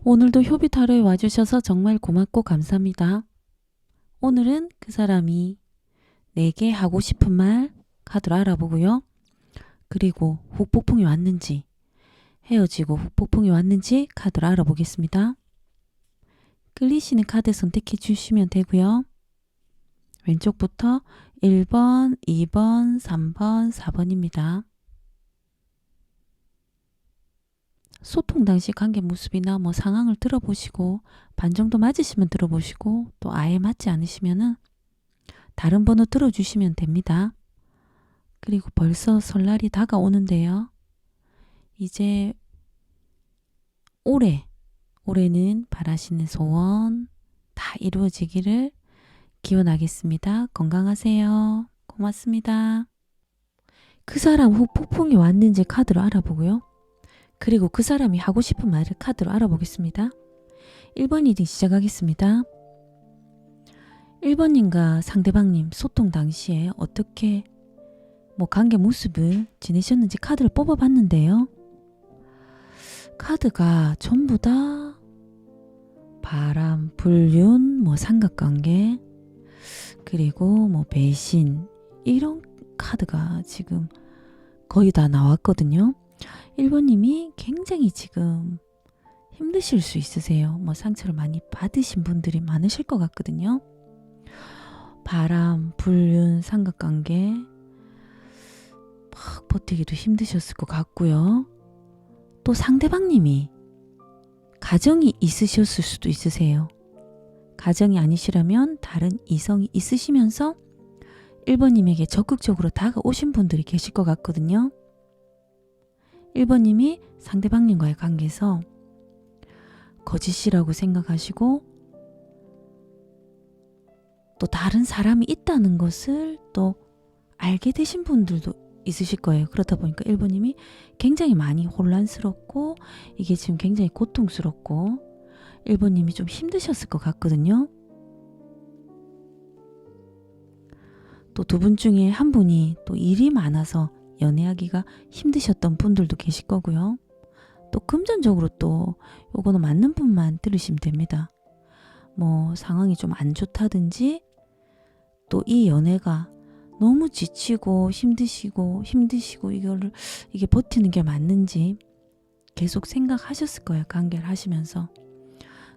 오늘도 효비 타로에 와주셔서 정말 고맙고 감사합니다. 오늘은 그 사람이 내게 하고 싶은 말 카드로 알아보고요. 그리고 후폭풍이 왔는지, 헤어지고 후폭풍이 왔는지 카드로 알아보겠습니다. 끌리시는 카드 선택해 주시면 되고요. 왼쪽부터 1번, 2번, 3번, 4번입니다. 소통 당시 관계 모습이나 상황을 들어보시고 반 정도 맞으시면 들어보시고 또 아예 맞지 않으시면은 다른 번호 들어주시면 됩니다. 그리고 벌써 설날이 다가오는데요. 이제 올해는 바라시는 소원 다 이루어지기를 기원하겠습니다. 건강하세요. 고맙습니다. 그 사람 후 폭풍이 왔는지 카드로 알아보고요. 그리고 그 사람이 하고 싶은 말을 카드로 알아보겠습니다. 1번 리딩 시작하겠습니다. 1번님과 상대방님 소통 당시에 어떻게 관계 모습을 지내셨는지 카드를 뽑아봤는데요. 카드가 전부 다 바람, 불륜, 삼각관계, 그리고 배신 이런 카드가 지금 거의 다 나왔거든요. 1번님이 굉장히 지금 힘드실 수 있으세요. 상처를 많이 받으신 분들이 많으실 것 같거든요. 바람, 불륜, 삼각관계 막 버티기도 힘드셨을 것 같고요. 또 상대방님이 가정이 있으셨을 수도 있으세요. 가정이 아니시라면 다른 이성이 있으시면서 1번님에게 적극적으로 다가오신 분들이 계실 것 같거든요. 1번님이 상대방님과의 관계에서 거짓이라고 생각하시고 또 다른 사람이 있다는 것을 또 알게 되신 분들도 있으실 거예요. 그렇다 보니까 1번님이 굉장히 많이 혼란스럽고 이게 지금 굉장히 고통스럽고 1번님이 좀 힘드셨을 것 같거든요. 또 두 분 중에 한 분이 또 일이 많아서 연애하기가 힘드셨던 분들도 계실 거고요. 또 금전적으로 또 요거는 맞는 분만 들으시면 됩니다. 상황이 좀 안 좋다든지 또 이 연애가 너무 지치고 힘드시고 이게 버티는 게 맞는지 계속 생각하셨을 거예요. 관계를 하시면서.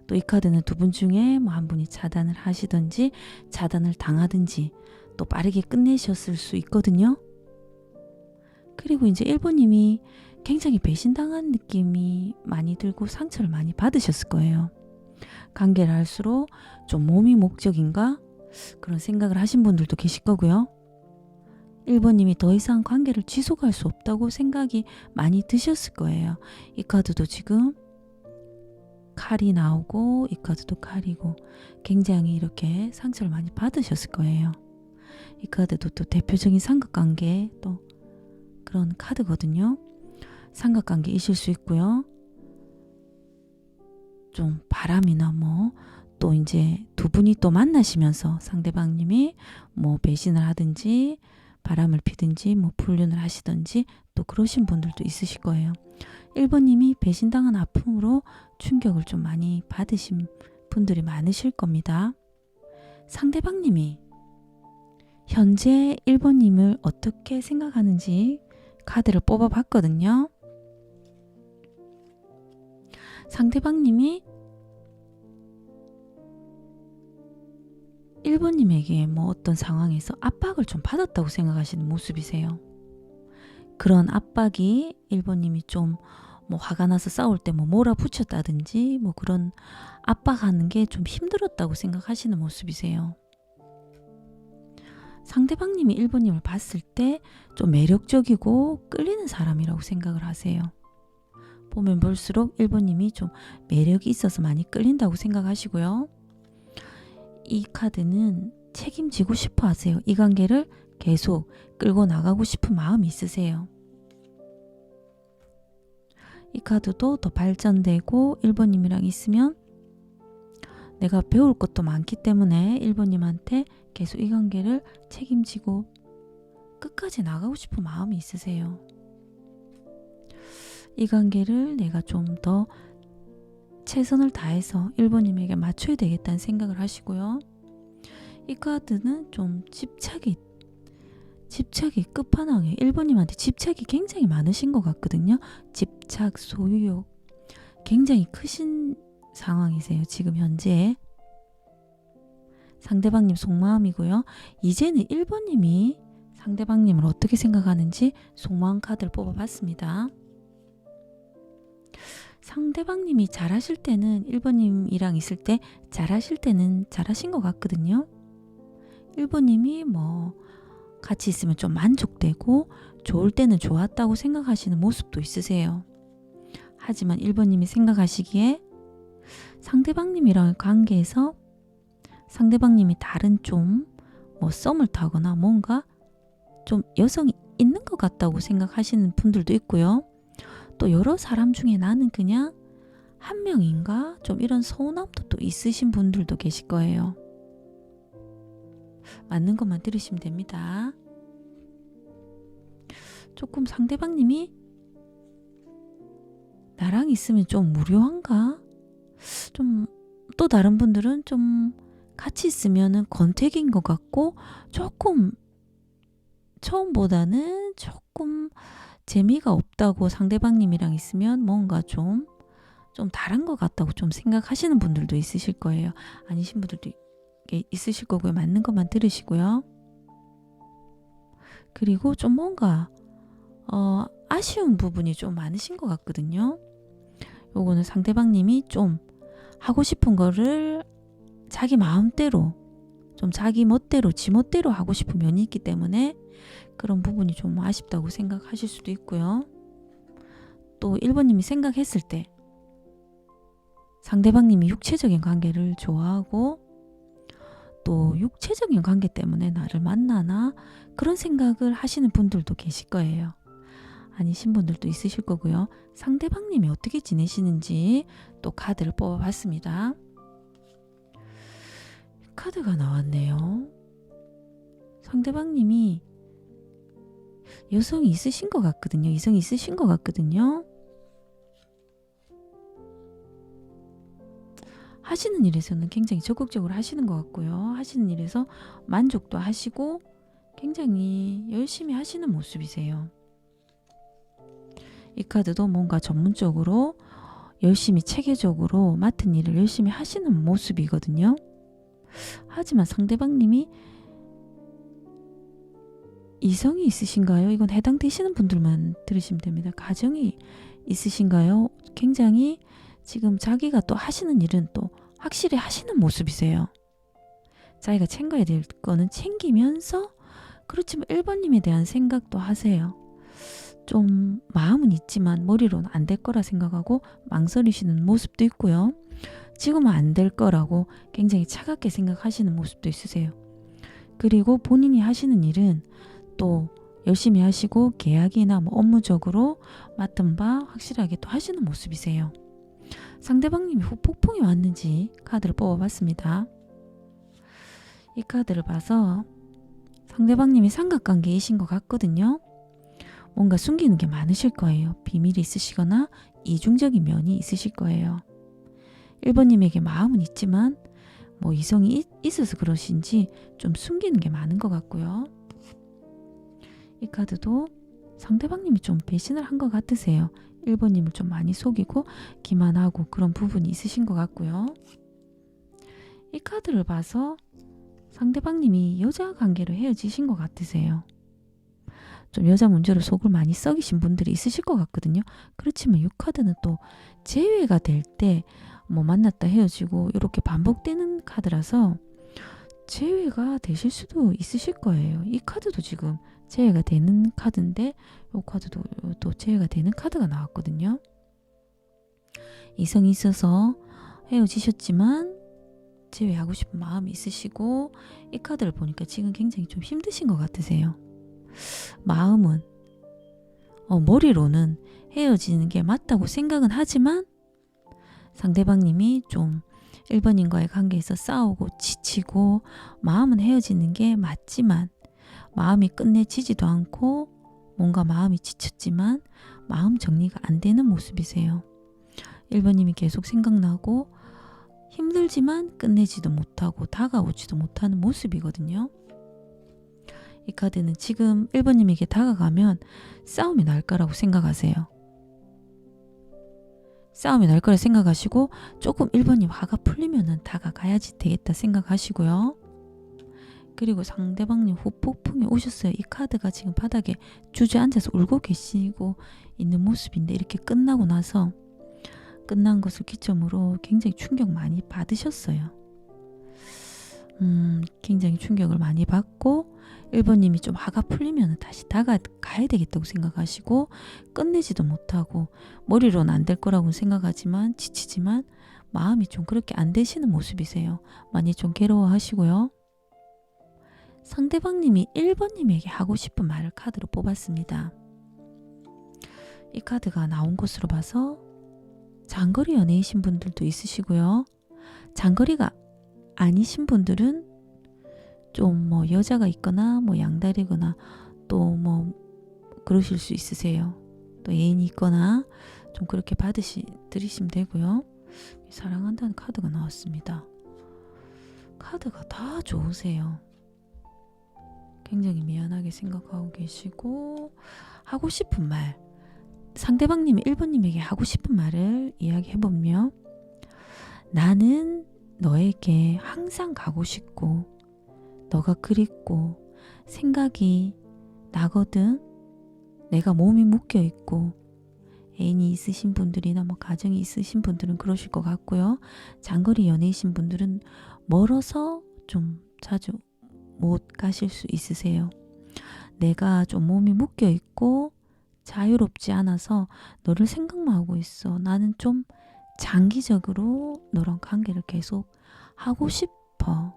또 이 카드는 두 분 중에 한 분이 차단을 하시든지 차단을 당하든지 또 빠르게 끝내셨을 수 있거든요. 그리고 이제 1번님이 굉장히 배신당한 느낌이 많이 들고 상처를 많이 받으셨을 거예요. 관계를 할수록 좀 몸이 목적인가? 그런 생각을 하신 분들도 계실 거고요. 1번님이 더 이상 관계를 지속할 수 없다고 생각이 많이 드셨을 거예요. 이 카드도 지금 칼이 나오고 이 카드도 칼이고 굉장히 이렇게 상처를 많이 받으셨을 거예요. 이 카드도 또 대표적인 삼각관계 또 그런 카드거든요. 삼각관계이실 수 있고요. 좀 바람이나 또 이제 두 분이 또 만나시면서 상대방님이 배신을 하든지 바람을 피든지 불륜을 하시든지 또 그러신 분들도 있으실 거예요. 1번님이 배신당한 아픔으로 충격을 좀 많이 받으신 분들이 많으실 겁니다. 상대방님이 현재 1번님을 어떻게 생각하는지 카드를 뽑아봤거든요. 상대방님이 1번님에게 어떤 상황에서 압박을 좀 받았다고 생각하시는 모습이세요. 그런 압박이 1번님이 좀 화가 나서 싸울 때 몰아붙였다든지 그런 압박하는 게 좀 힘들었다고 생각하시는 모습이세요. 상대방님이 1번님을 봤을 때 좀 매력적이고 끌리는 사람이라고 생각을 하세요. 보면 볼수록 1번님이 좀 매력이 있어서 많이 끌린다고 생각하시고요. 이 카드는 책임지고 싶어 하세요. 이 관계를 계속 끌고 나가고 싶은 마음이 있으세요. 이 카드도 더 발전되고 1번님이랑 있으면 내가 배울 것도 많기 때문에 1번님한테 계속 이 관계를 책임지고 끝까지 나가고 싶은 마음이 있으세요. 이 관계를 내가 좀 더 최선을 다해서 1번님에게 맞춰야 되겠다는 생각을 하시고요. 이 카드는 좀 집착이 끝판왕이에요. 1번님한테 집착이 굉장히 많으신 것 같거든요. 집착, 소유욕 굉장히 크신 상황이세요. 지금 현재. 상대방님 속마음이고요. 이제는 1번님이 상대방님을 어떻게 생각하는지 속마음 카드를 뽑아봤습니다. 상대방님이 잘하실 때는 1번님이랑 있을 때 잘하실 때는 잘하신 것 같거든요. 1번님이 뭐 같이 있으면 좀 만족되고 좋을 때는 좋았다고 생각하시는 모습도 있으세요. 하지만 1번님이 생각하시기에 상대방님이랑 관계에서 상대방님이 다른 좀 뭐 썸을 타거나 뭔가 좀 여성이 있는 것 같다고 생각하시는 분들도 있고요. 또 여러 사람 중에 나는 그냥 한 명인가 좀 이런 서운함도 또 있으신 분들도 계실 거예요. 맞는 것만 들으시면 됩니다. 조금 상대방님이 나랑 있으면 좀 무료한가? 좀 또 다른 분들은 좀 같이 있으면은 권태기인 것 같고 조금 처음보다는 조금 재미가 없다고 상대방님이랑 있으면 뭔가 좀 다른 것 같다고 좀 생각하시는 분들도 있으실 거예요. 아니신 분들도 있으실 거고요. 맞는 것만 들으시고요. 그리고 좀 뭔가 아쉬운 부분이 좀 많으신 것 같거든요. 요거는 상대방님이 좀 하고 싶은 거를 자기 마음대로 좀 자기 멋대로 지 멋대로 하고 싶은 면이 있기 때문에 그런 부분이 좀 아쉽다고 생각하실 수도 있고요. 또 1번님이 생각했을 때 상대방님이 육체적인 관계를 좋아하고 또 육체적인 관계 때문에 나를 만나나 그런 생각을 하시는 분들도 계실 거예요. 아니신 분들도 있으실 거고요. 상대방님이 어떻게 지내시는지 또 카드를 뽑아봤습니다. 카드가 나왔네요. 상대방님이 여성이 있으신 것 같거든요. 이성이 있으신 것 같거든요. 하시는 일에서는 굉장히 적극적으로 하시는 것 같고요. 하시는 일에서 만족도 하시고 굉장히 열심히 하시는 모습이세요. 이 카드도 뭔가 전문적으로 열심히 체계적으로 맡은 일을 열심히 하시는 모습이거든요. 하지만 상대방님이 이성이 있으신가요? 이건 해당되시는 분들만 들으시면 됩니다. 가정이 있으신가요? 굉장히 지금 자기가 또 하시는 일은 또 확실히 하시는 모습이세요. 자기가 챙겨야 될 거는 챙기면서 그렇지만 1번님에 대한 생각도 하세요. 좀 마음은 있지만 머리로는 안 될 거라 생각하고 망설이시는 모습도 있고요. 지금은 안 될 거라고 굉장히 차갑게 생각하시는 모습도 있으세요. 그리고 본인이 하시는 일은 또 열심히 하시고 계약이나 뭐 업무적으로 맡은 바 확실하게 또 하시는 모습이세요. 상대방님이 후폭풍이 왔는지 카드를 뽑아봤습니다. 이 카드를 봐서 상대방님이 삼각관계이신 것 같거든요. 뭔가 숨기는 게 많으실 거예요. 비밀이 있으시거나 이중적인 면이 있으실 거예요. 1번님에게 마음은 있지만 뭐 이성이 있어서 그러신지 좀 숨기는 게 많은 것 같고요. 이 카드도 상대방님이 좀 배신을 한 것 같으세요. 1번님을 좀 많이 속이고 기만하고 그런 부분이 있으신 것 같고요. 이 카드를 봐서 상대방님이 여자 관계로 헤어지신 것 같으세요. 좀 여자 문제로 속을 많이 썩이신 분들이 있으실 것 같거든요. 그렇지만 이 카드는 또 재회가 될 때 뭐 만났다 헤어지고 이렇게 반복되는 카드라서 재회가 되실 수도 있으실 거예요. 이 카드도 지금 재회가 되는 카드인데 이 카드도 또 재회가 되는 카드가 나왔거든요. 이성이 있어서 헤어지셨지만 재회하고 싶은 마음이 있으시고 이 카드를 보니까 지금 굉장히 좀 힘드신 것 같으세요. 마음은 머리로는 헤어지는 게 맞다고 생각은 하지만 상대방님이 좀 1번님과의 관계에서 싸우고 지치고 마음은 헤어지는 게 맞지만 마음이 끝내지지도 않고 뭔가 마음이 지쳤지만 마음 정리가 안 되는 모습이세요. 1번님이 계속 생각나고 힘들지만 끝내지도 못하고 다가오지도 못하는 모습이거든요. 이 카드는 지금 1번님에게 다가가면 싸움이 날 거라고 생각하세요. 싸움이 날 거라 생각하시고 조금 1번님 화가 풀리면은 다가가야지 되겠다 생각하시고요. 그리고 상대방님 후폭풍이 오셨어요. 이 카드가 지금 바닥에 주저앉아서 울고 계시고 있는 모습인데 이렇게 끝나고 나서 끝난 것을 기점으로 굉장히 충격 많이 받으셨어요. 굉장히 충격을 많이 받고 1번님이 좀 화가 풀리면 다시 다가가야 되겠다고 생각하시고 끝내지도 못하고 머리로는 안 될 거라고 생각하지만 지치지만 마음이 좀 그렇게 안 되시는 모습이세요. 많이 좀 괴로워하시고요. 상대방님이 1번님에게 하고 싶은 말을 카드로 뽑았습니다. 이 카드가 나온 것으로 봐서 장거리 연애이신 분들도 있으시고요. 장거리가 아니신 분들은 좀 뭐 여자가 있거나 뭐 양다리거나 또 뭐 그러실 수 있으세요. 또 애인이 있거나 좀 그렇게 들으시면 되고요. 사랑한다는 카드가 나왔습니다. 카드가 다 좋으세요. 굉장히 미안하게 생각하고 계시고 하고 싶은 말 상대방님이 1번님에게 하고 싶은 말을 이야기해보면 나는 너에게 항상 가고 싶고 너가 그립고 생각이 나거든. 내가 몸이 묶여있고 애인이 있으신 분들이나 뭐 가정이 있으신 분들은 그러실 것 같고요. 장거리 연애이신 분들은 멀어서 좀 자주 못 가실 수 있으세요. 내가 좀 몸이 묶여있고 자유롭지 않아서 너를 생각만 하고 있어. 나는 좀 장기적으로 너랑 관계를 계속 하고 싶어.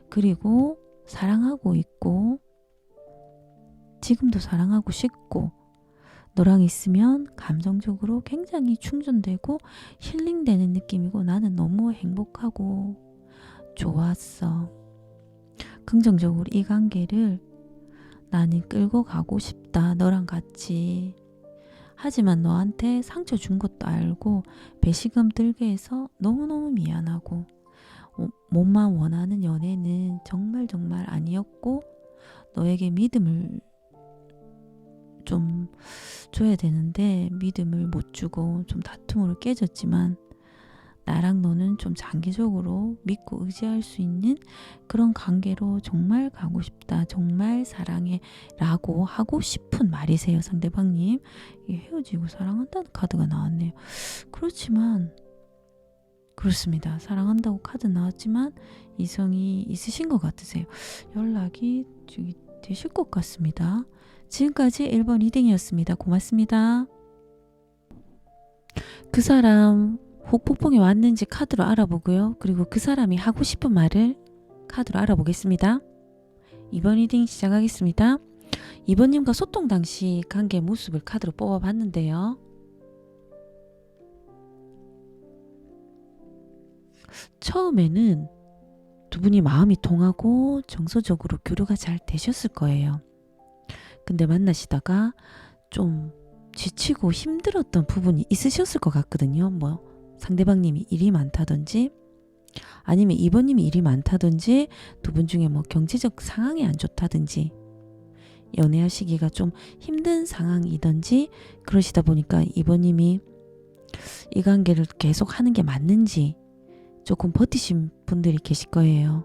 그리고 사랑하고 있고 지금도 사랑하고 싶고 너랑 있으면 감정적으로 굉장히 충전되고 힐링되는 느낌이고 나는 너무 행복하고 좋았어. 긍정적으로 이 관계를 나는 끌고 가고 싶다. 너랑 같이. 하지만 너한테 상처 준 것도 알고 배신감 들게 해서 너무너무 미안하고 몸만 원하는 연애는 정말 아니었고 너에게 믿음을 좀 줘야 되는데 믿음을 못 주고 좀 다툼으로 깨졌지만 나랑 너는 좀 장기적으로 믿고 의지할 수 있는 그런 관계로 정말 가고 싶다. 정말 사랑해 라고 하고 싶은 말이세요. 상대방님. 이게 헤어지고 사랑한다는 카드가 나왔네요. 그렇지만 그렇습니다. 사랑한다고 카드 나왔지만 이성이 있으신 것 같으세요. 연락이 되실 것 같습니다. 지금까지 1번 리딩이었습니다. 고맙습니다. 그 사람 후폭풍이 왔는지 카드로 알아보고요. 그리고 그 사람이 하고 싶은 말을 카드로 알아보겠습니다. 2번 리딩 시작하겠습니다. 2번님과 소통 당시 관계의 모습을 카드로 뽑아봤는데요. 처음에는 두 분이 마음이 통하고 정서적으로 교류가 잘 되셨을 거예요. 근데 만나시다가 좀 지치고 힘들었던 부분이 있으셨을 것 같거든요. 뭐 상대방님이 일이 많다든지 아니면 2번님이 일이 많다든지 두 분 중에 뭐 경제적 상황이 안 좋다든지 연애하시기가 좀 힘든 상황이든지 그러시다 보니까 2번님이 이 관계를 계속 하는 게 맞는지 조금 버티신 분들이 계실 거예요.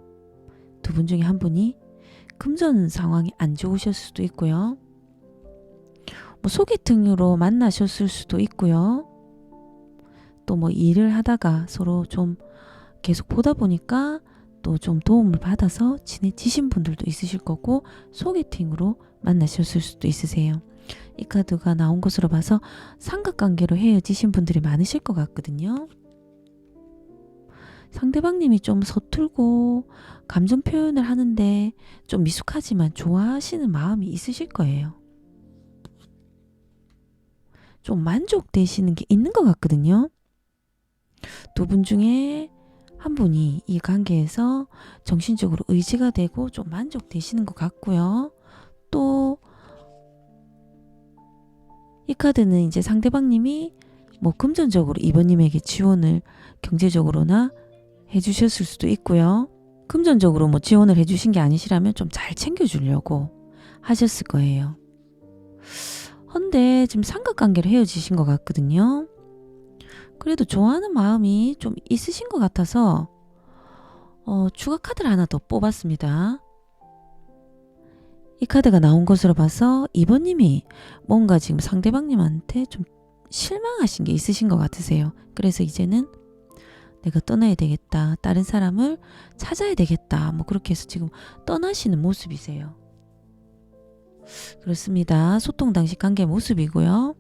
두 분 중에 한 분이 금전 상황이 안 좋으셨을 수도 있고요. 뭐 소개팅으로 만나셨을 수도 있고요. 또 뭐 일을 하다가 서로 좀 계속 보다 보니까 또 좀 도움을 받아서 친해지신 분들도 있으실 거고 소개팅으로 만나셨을 수도 있으세요. 이 카드가 나온 것으로 봐서 삼각관계로 헤어지신 분들이 많으실 것 같거든요. 상대방님이 좀 서툴고 감정 표현을 하는데 좀 미숙하지만 좋아하시는 마음이 있으실 거예요. 좀 만족되시는 게 있는 것 같거든요. 두 분 중에 한 분이 이 관계에서 정신적으로 의지가 되고 좀 만족되시는 것 같고요. 또 이 카드는 이제 상대방님이 뭐 금전적으로 이번님에게 지원을 경제적으로나 해주셨을 수도 있고요. 금전적으로 뭐 지원을 해주신 게 아니시라면 좀 잘 챙겨주려고 하셨을 거예요. 헌데 지금 삼각관계로 헤어지신 것 같거든요. 그래도 좋아하는 마음이 좀 있으신 것 같아서 추가 카드를 하나 더 뽑았습니다. 이 카드가 나온 것으로 봐서 이번님이 뭔가 지금 상대방님한테 좀 실망하신 게 있으신 것 같으세요. 그래서 이제는 내가 떠나야 되겠다. 다른 사람을 찾아야 되겠다. 뭐 그렇게 해서 지금 떠나시는 모습이세요. 그렇습니다. 소통 당시 관계 모습이고요.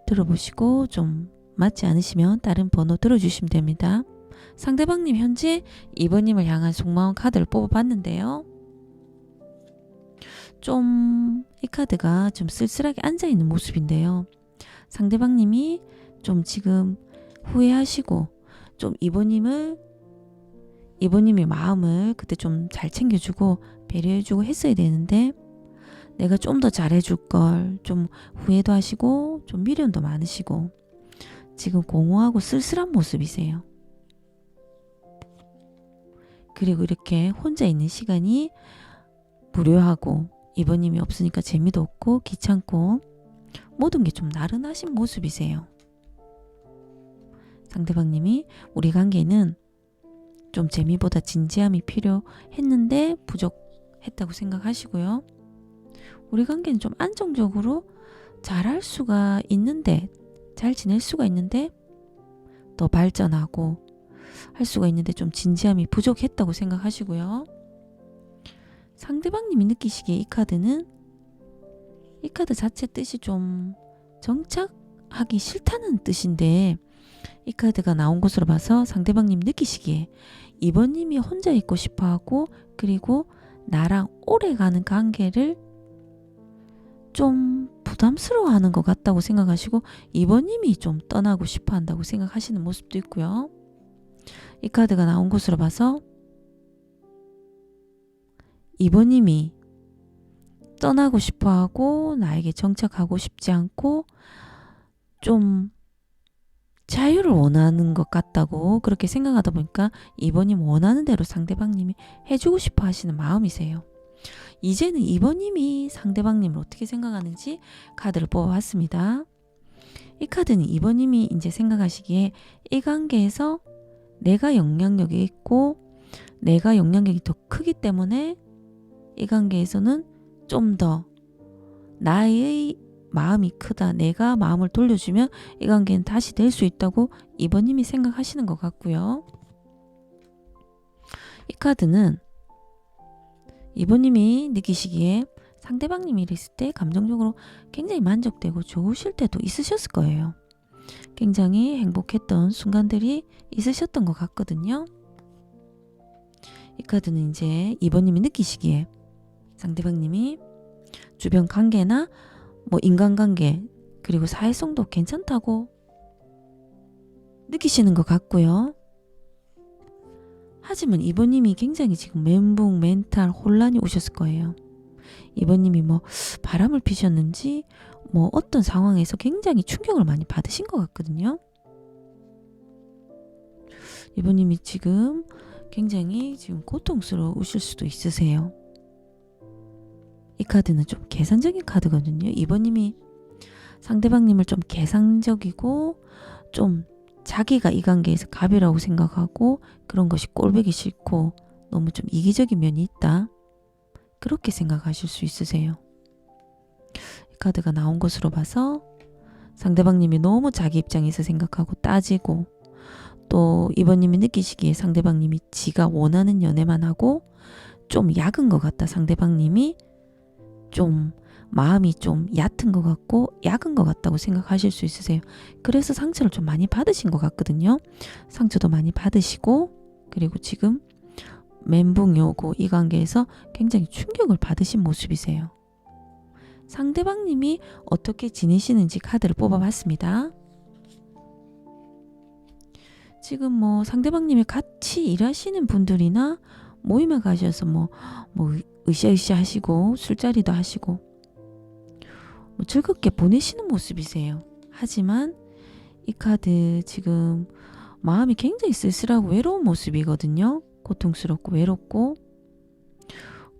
들어보시고 좀 맞지 않으시면 다른 번호 들어주시면 됩니다. 상대방님 현재 2번님을 향한 속마음 카드를 뽑아봤는데요. 좀 이 카드가 좀 쓸쓸하게 앉아있는 모습인데요. 상대방님이 좀 지금 후회하시고 좀 이번님의 마음을 그때 좀 잘 챙겨주고 배려해주고 했어야 되는데 내가 좀 더 잘해줄 걸 좀 후회도 하시고 좀 미련도 많으시고 지금 공허하고 쓸쓸한 모습이세요. 그리고 이렇게 혼자 있는 시간이 무료하고 이번님이 없으니까 재미도 없고 귀찮고 모든 게 좀 나른하신 모습이세요. 상대방님이 우리 관계는 좀 재미보다 진지함이 필요했는데 부족했다고 생각하시고요. 우리 관계는 좀 안정적으로 잘할 수가 있는데 잘 지낼 수가 있는데 더 발전하고 할 수가 있는데 좀 진지함이 부족했다고 생각하시고요. 상대방님이 느끼시기에 이 카드 자체 뜻이 좀 정착하기 싫다는 뜻인데 이 카드가 나온 것으로 봐서 상대방님 느끼시기에 이번님이 혼자 있고 싶어하고 그리고 나랑 오래가는 관계를 좀 부담스러워하는 것 같다고 생각하시고 이번님이 좀 떠나고 싶어 한다고 생각하시는 모습도 있고요. 이 카드가 나온 것으로 봐서 이번님이 떠나고 싶어하고 나에게 정착하고 싶지 않고 좀 자유를 원하는 것 같다고 그렇게 생각하다 보니까 이번님 원하는 대로 상대방님이 해주고 싶어 하시는 마음이세요. 이제는 이번님이 상대방님을 어떻게 생각하는지 카드를 뽑아봤습니다. 이 카드는 이번님이 이제 생각하시기에 이 관계에서 내가 영향력이 있고 내가 영향력이 더 크기 때문에 이 관계에서는 좀 더 나의 마음이 크다. 내가 마음을 돌려주면 이 관계는 다시 될 수 있다고 이번님이 생각하시는 것 같고요. 이 카드는 이번님이 느끼시기에 상대방님이 이랬을 때 감정적으로 굉장히 만족되고 좋으실 때도 있으셨을 거예요. 굉장히 행복했던 순간들이 있으셨던 것 같거든요. 이 카드는 이제 이번님이 느끼시기에 상대방님이 주변 관계나 뭐 인간관계 그리고 사회성도 괜찮다고 느끼시는 것 같고요. 하지만 이번님이 굉장히 지금 멘붕, 멘탈, 혼란이 오셨을 거예요. 이번님이 뭐 바람을 피셨는지 뭐 어떤 상황에서 굉장히 충격을 많이 받으신 것 같거든요. 이번님이 지금 굉장히 지금 고통스러우실 수도 있으세요. 이 카드는 좀 계산적인 카드거든요. 이번님이 상대방님을 좀 계산적이고 좀 자기가 이 관계에서 갑이라고 생각하고 그런 것이 꼴보기 싫고 너무 좀 이기적인 면이 있다. 그렇게 생각하실 수 있으세요. 이 카드가 나온 것으로 봐서 상대방님이 너무 자기 입장에서 생각하고 따지고 또 이번님이 느끼시기에 상대방님이 지가 원하는 연애만 하고 좀 약은 것 같다. 상대방님이 좀 마음이 좀 얕은 것 같고 약은 것 같다고 생각하실 수 있으세요. 그래서 상처를 좀 많이 받으신 것 같거든요. 상처도 많이 받으시고 그리고 지금 멘붕이 오고 이 관계에서 굉장히 충격을 받으신 모습이세요. 상대방님이 어떻게 지내시는지 카드를 뽑아봤습니다. 지금 뭐 상대방님이 같이 일하시는 분들이나 모임에 가셔서 뭐 으쌰으쌰 하시고 술자리도 하시고 뭐 즐겁게 보내시는 모습이세요. 하지만 이 카드 지금 마음이 굉장히 쓸쓸하고 외로운 모습이거든요. 고통스럽고 외롭고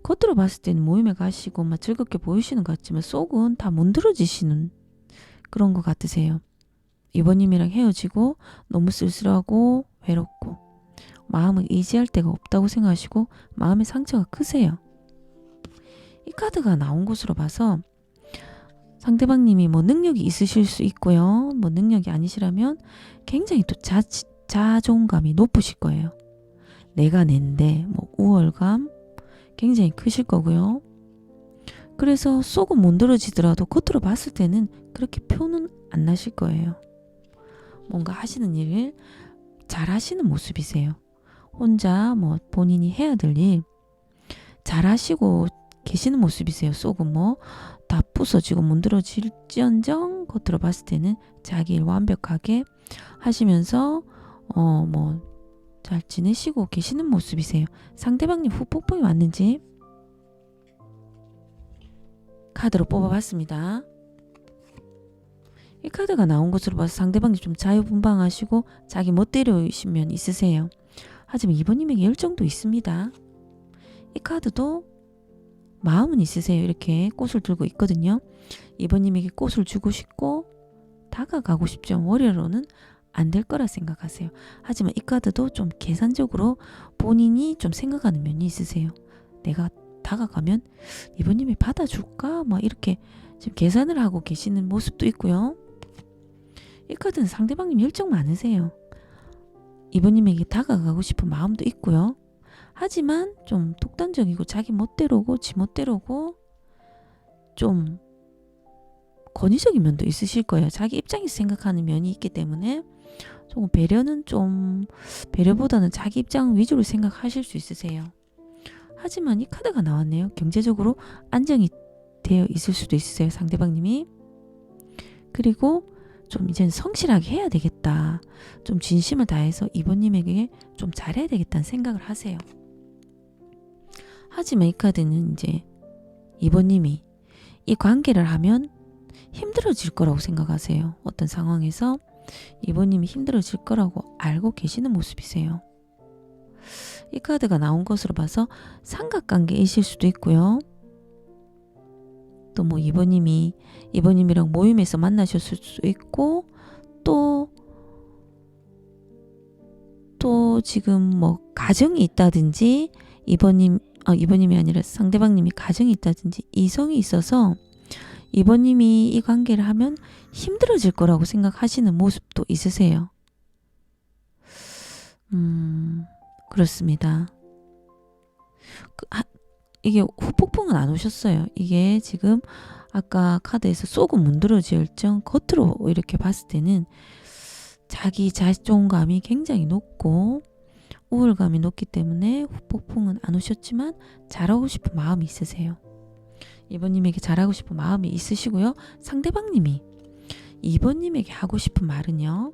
겉으로 봤을 때는 모임에 가시고 막 즐겁게 보이시는 것 같지만 속은 다 문드러지시는 그런 것 같으세요. 이번님이랑 헤어지고 너무 쓸쓸하고 외롭고 마음을 의지할 데가 없다고 생각하시고 마음의 상처가 크세요. 이 카드가 나온 것으로 봐서 상대방님이 뭐 능력이 있으실 수 있고요. 뭐 능력이 아니시라면 굉장히 또 자존감이 높으실 거예요. 내가 낸데 뭐 우월감 굉장히 크실 거고요. 그래서 속은 문드러지더라도 겉으로 봤을 때는 그렇게 표는 안 나실 거예요. 뭔가 하시는 일을 잘 하시는 모습이세요. 혼자 뭐 본인이 해야 될 일 잘 하시고 계시는 모습이세요. 속은 뭐 다 부서지고 문드러질지언정 겉으로 봤을 때는 자기 일 완벽하게 하시면서 뭐 잘 지내시고 계시는 모습이세요. 상대방님 후폭풍이 왔는지 카드로 뽑아봤습니다. 이 카드가 나온 것으로 봐서 상대방이 좀 자유분방하시고 자기 멋대로이신 면 있으세요. 하지만 이번님에게 열정도 있습니다. 이 카드도 마음은 있으세요. 이렇게 꽃을 들고 있거든요. 이번님에게 꽃을 주고 싶고 다가가고 싶죠. 월요로는 안 될 거라 생각하세요. 하지만 이 카드도 좀 계산적으로 본인이 좀 생각하는 면이 있으세요. 내가 다가가면 이번님이 받아줄까? 막 이렇게 지금 계산을 하고 계시는 모습도 있고요. 이 카드는 상대방님 열정 많으세요. 이번님에게 다가가고 싶은 마음도 있고요. 하지만 좀 독단적이고 자기 멋대로고 지 멋대로고 좀 권위적인 면도 있으실 거예요. 자기 입장에서 생각하는 면이 있기 때문에 조금 배려보다는 자기 입장 위주로 생각하실 수 있으세요. 하지만 이 카드가 나왔네요. 경제적으로 안정이 되어 있을 수도 있으세요. 상대방님이. 그리고 좀 이제는 성실하게 해야 되겠다. 좀 진심을 다해서 이번님에게 좀 잘해야 되겠다는 생각을 하세요. 하지만 이 카드는 이제 이번님이 이 관계를 하면 힘들어질 거라고 생각하세요. 어떤 상황에서 이번님이 힘들어질 거라고 알고 계시는 모습이세요. 이 카드가 나온 것으로 봐서 삼각관계이실 수도 있고요. 또 뭐 이번님이랑 모임에서 만나셨을 수도 있고 또 지금 뭐 가정이 있다든지 이번님이 아니라 상대방님이 가정이 있다든지 이성이 있어서 이번님이 이 관계를 하면 힘들어질 거라고 생각하시는 모습도 있으세요. 그렇습니다. 이게 후폭풍은 안 오셨어요. 이게 지금 아까 카드에서 속은 문드러질정 겉으로 이렇게 봤을 때는 자기 자존감이 굉장히 높고 우월감이 높기 때문에 후폭풍은 안 오셨지만 잘하고 싶은 마음이 있으세요. 이번님에게 잘하고 싶은 마음이 있으시고요. 상대방님이 이번님에게 하고 싶은 말은요.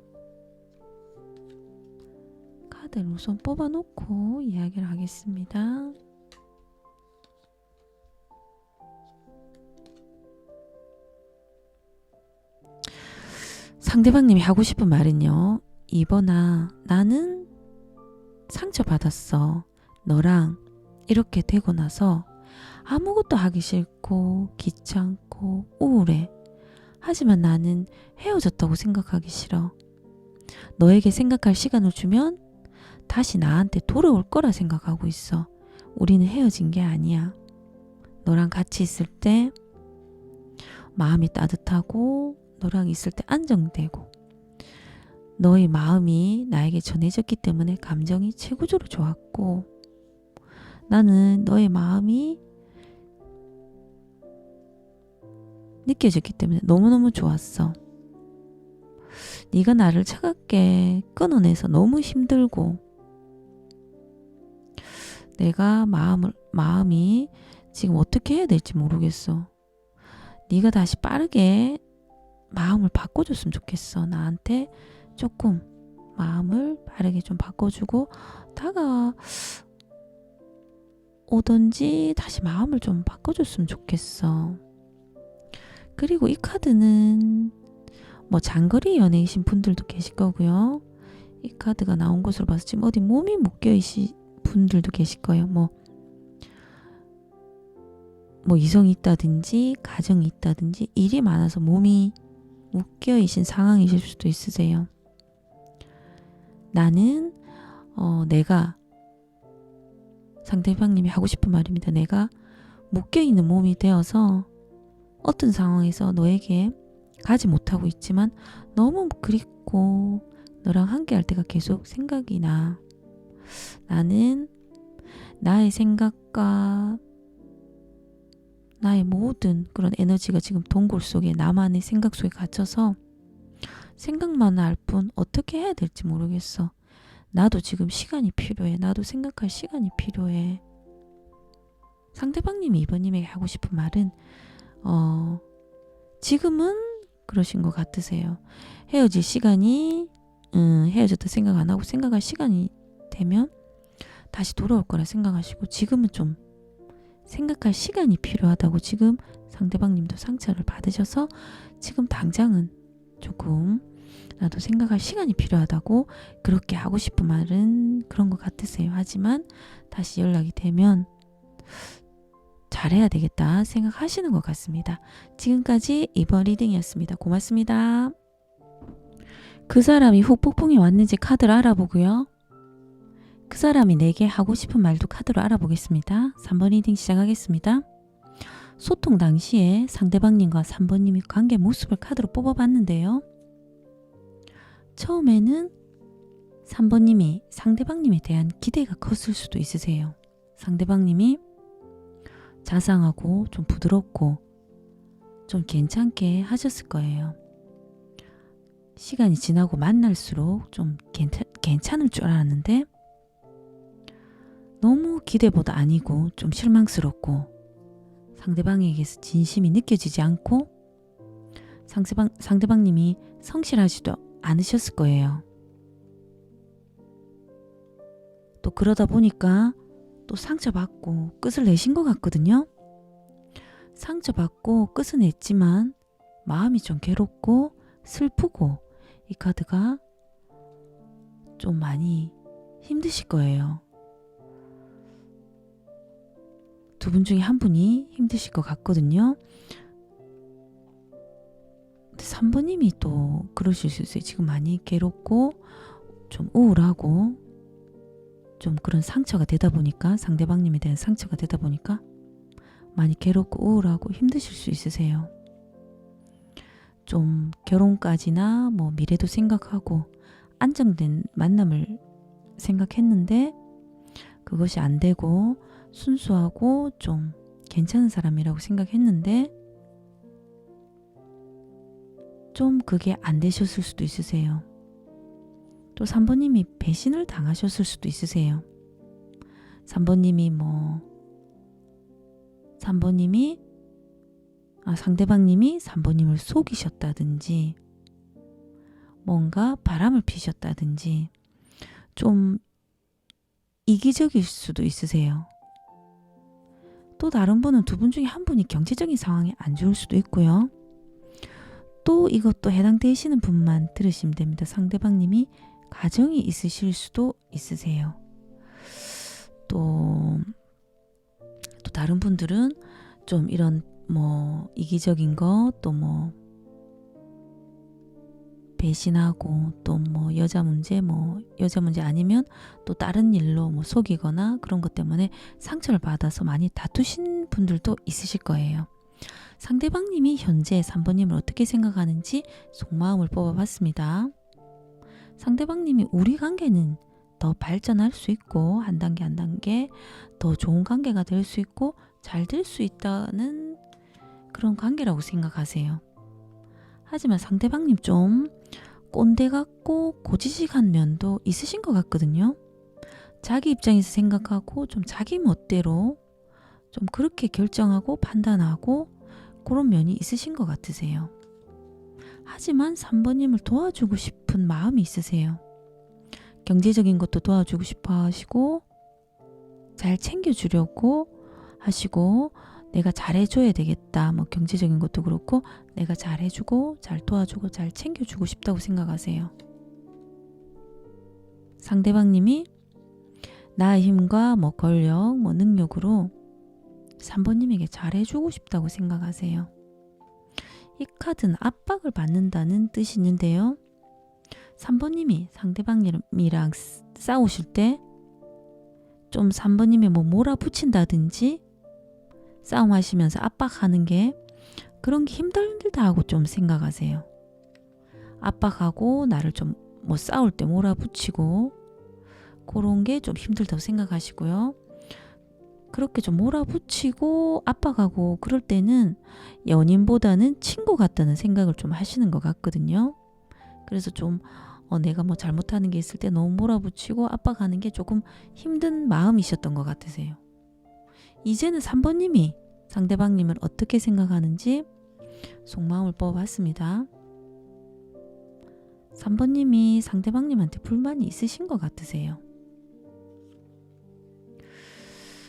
카드를 우선 뽑아놓고 이야기를 하겠습니다. 상대방님이 하고 싶은 말은요. 이번아, 나는 상처받았어. 너랑 이렇게 되고 나서 아무것도 하기 싫고 귀찮고 우울해. 하지만 나는 헤어졌다고 생각하기 싫어. 너에게 생각할 시간을 주면 다시 나한테 돌아올 거라 생각하고 있어. 우리는 헤어진 게 아니야. 너랑 같이 있을 때 마음이 따뜻하고 너랑 있을 때 안정되고 너의 마음이 나에게 전해졌기 때문에 감정이 최고조로 좋았고 나는 너의 마음이 느껴졌기 때문에 너무너무 좋았어. 네가 나를 차갑게 끊어내서 너무 힘들고 내가 마음이 지금 어떻게 해야 될지 모르겠어. 네가 다시 빠르게 마음을 바꿔줬으면 좋겠어. 나한테 조금 마음을 빠르게 좀 바꿔주고 다가오던지 다시 마음을 좀 바꿔줬으면 좋겠어. 그리고 이 카드는 뭐 장거리 연애이신 분들도 계실 거고요. 이 카드가 나온 것으로 봐서 지금 어디 몸이 묶여 있으신 분들도 계실 거예요. 뭐 이성이 있다든지 가정이 있다든지 일이 많아서 몸이 묶여 있신 상황이실 수도 있으세요. 나는 내가 상대방님이 하고 싶은 말입니다. 내가 묶여 있는 몸이 되어서 어떤 상황에서 너에게 가지 못하고 있지만 너무 그립고 너랑 함께 할 때가 계속 생각이 나. 나는 나의 생각과 나의 모든 그런 에너지가 지금 동굴 속에 나만의 생각 속에 갇혀서 생각만 할 뿐 어떻게 해야 될지 모르겠어. 나도 지금 시간이 필요해. 나도 생각할 시간이 필요해. 상대방님이 이번님에게 하고 싶은 말은 지금은 그러신 것 같으세요. 헤어질 시간이 헤어졌다 생각 안 하고 생각할 시간이 되면 다시 돌아올 거라 생각하시고 지금은 좀 생각할 시간이 필요하다고 지금 상대방님도 상처를 받으셔서 지금 당장은 조금 나도 생각할 시간이 필요하다고 그렇게 하고 싶은 말은 그런 것 같으세요. 하지만 다시 연락이 되면 잘해야 되겠다 생각하시는 것 같습니다. 지금까지 이번 리딩이었습니다. 고맙습니다. 그 사람이 훅 폭풍이 왔는지 카드를 알아보고요. 그 사람이 내게 하고 싶은 말도 카드로 알아보겠습니다. 3번 리딩 시작하겠습니다. 소통 당시에 상대방님과 3번님이 관계 모습을 카드로 뽑아봤는데요. 처음에는 3번님이 상대방님에 대한 기대가 컸을 수도 있으세요. 상대방님이 자상하고 좀 부드럽고 좀 괜찮게 하셨을 거예요. 시간이 지나고 만날수록 좀 괜찮을 줄 알았는데 너무 기대보다 아니고 좀 실망스럽고 상대방에게서 진심이 느껴지지 않고 상대방님이 성실하지도 않으셨을 거예요. 또 그러다 보니까 또 상처받고 끝을 내신 것 같거든요. 상처받고 끝은 냈지만 마음이 좀 괴롭고 슬프고 이 카드가 좀 많이 힘드실 거예요. 두 분 중에 한 분이 힘드실 것 같거든요. 3번님이 또 그러실 수 있어요. 지금 많이 괴롭고 좀 우울하고 좀 그런 상처가 되다 보니까 상대방님에 대한 상처가 되다 보니까 많이 괴롭고 우울하고 힘드실 수 있으세요. 좀 결혼까지나 뭐 미래도 생각하고 안정된 만남을 생각했는데 그것이 안 되고 순수하고 좀 괜찮은 사람이라고 생각했는데 좀 그게 안 되셨을 수도 있으세요. 또 3번님이 배신을 당하셨을 수도 있으세요. 3번님이 상대방님이 3번님을 속이셨다든지 뭔가 바람을 피셨다든지 좀 이기적일 수도 있으세요. 또 다른 분은 두 분 중에 한 분이 경제적인 상황이 안 좋을 수도 있고요. 또 이것도 해당되시는 분만 들으시면 됩니다. 상대방님이 가정이 있으실 수도 있으세요. 또 다른 분들은 좀 이런 이기적인 것, 또 배신하고 또 여자 문제 아니면 또 다른 일로 속이거나 그런 것 때문에 상처를 받아서 많이 다투신 분들도 있으실 거예요. 상대방님이 현재 3번님을 어떻게 생각하는지 속마음을 뽑아봤습니다. 상대방님이 우리 관계는 더 발전할 수 있고 한 단계 한 단계 더 좋은 관계가 될 수 있고 잘 될 수 있다는 그런 관계라고 생각하세요. 하지만 상대방님 좀 꼰대 같고 고지식한 면도 있으신 것 같거든요. 자기 입장에서 생각하고 좀 자기 멋대로 좀 그렇게 결정하고 판단하고 그런 면이 있으신 것 같으세요. 하지만 3번님을 도와주고 싶은 마음이 있으세요. 경제적인 것도 도와주고 싶어 하시고 잘 챙겨주려고 하시고 내가 잘해줘야 되겠다. 뭐 경제적인 것도 그렇고 내가 잘해주고 잘 도와주고 잘 챙겨주고 싶다고 생각하세요. 상대방님이 나의 힘과 뭐 권력, 뭐 능력으로 3번님에게 잘해주고 싶다고 생각하세요. 이 카드는 압박을 받는다는 뜻이 있는데요. 3번님이 상대방이랑 싸우실 때 좀 3번님이 뭐 몰아붙인다든지 싸움하시면서 압박하는 게 그런 게 힘들다 하고 좀 생각하세요. 압박하고 나를 좀 뭐 싸울 때 몰아붙이고 그런 게 좀 힘들다고 생각하시고요. 그렇게 좀 몰아붙이고 압박하고 그럴 때는 연인보다는 친구 같다는 생각을 좀 하시는 것 같거든요. 그래서 좀 내가 뭐 잘못하는 게 있을 때 너무 몰아붙이고 압박하는 게 조금 힘든 마음이셨던 것 같으세요. 이제는 3번님이 상대방님을 어떻게 생각하는지 속마음을 뽑아봤습니다. 3번님이 상대방님한테 불만이 있으신 것 같으세요.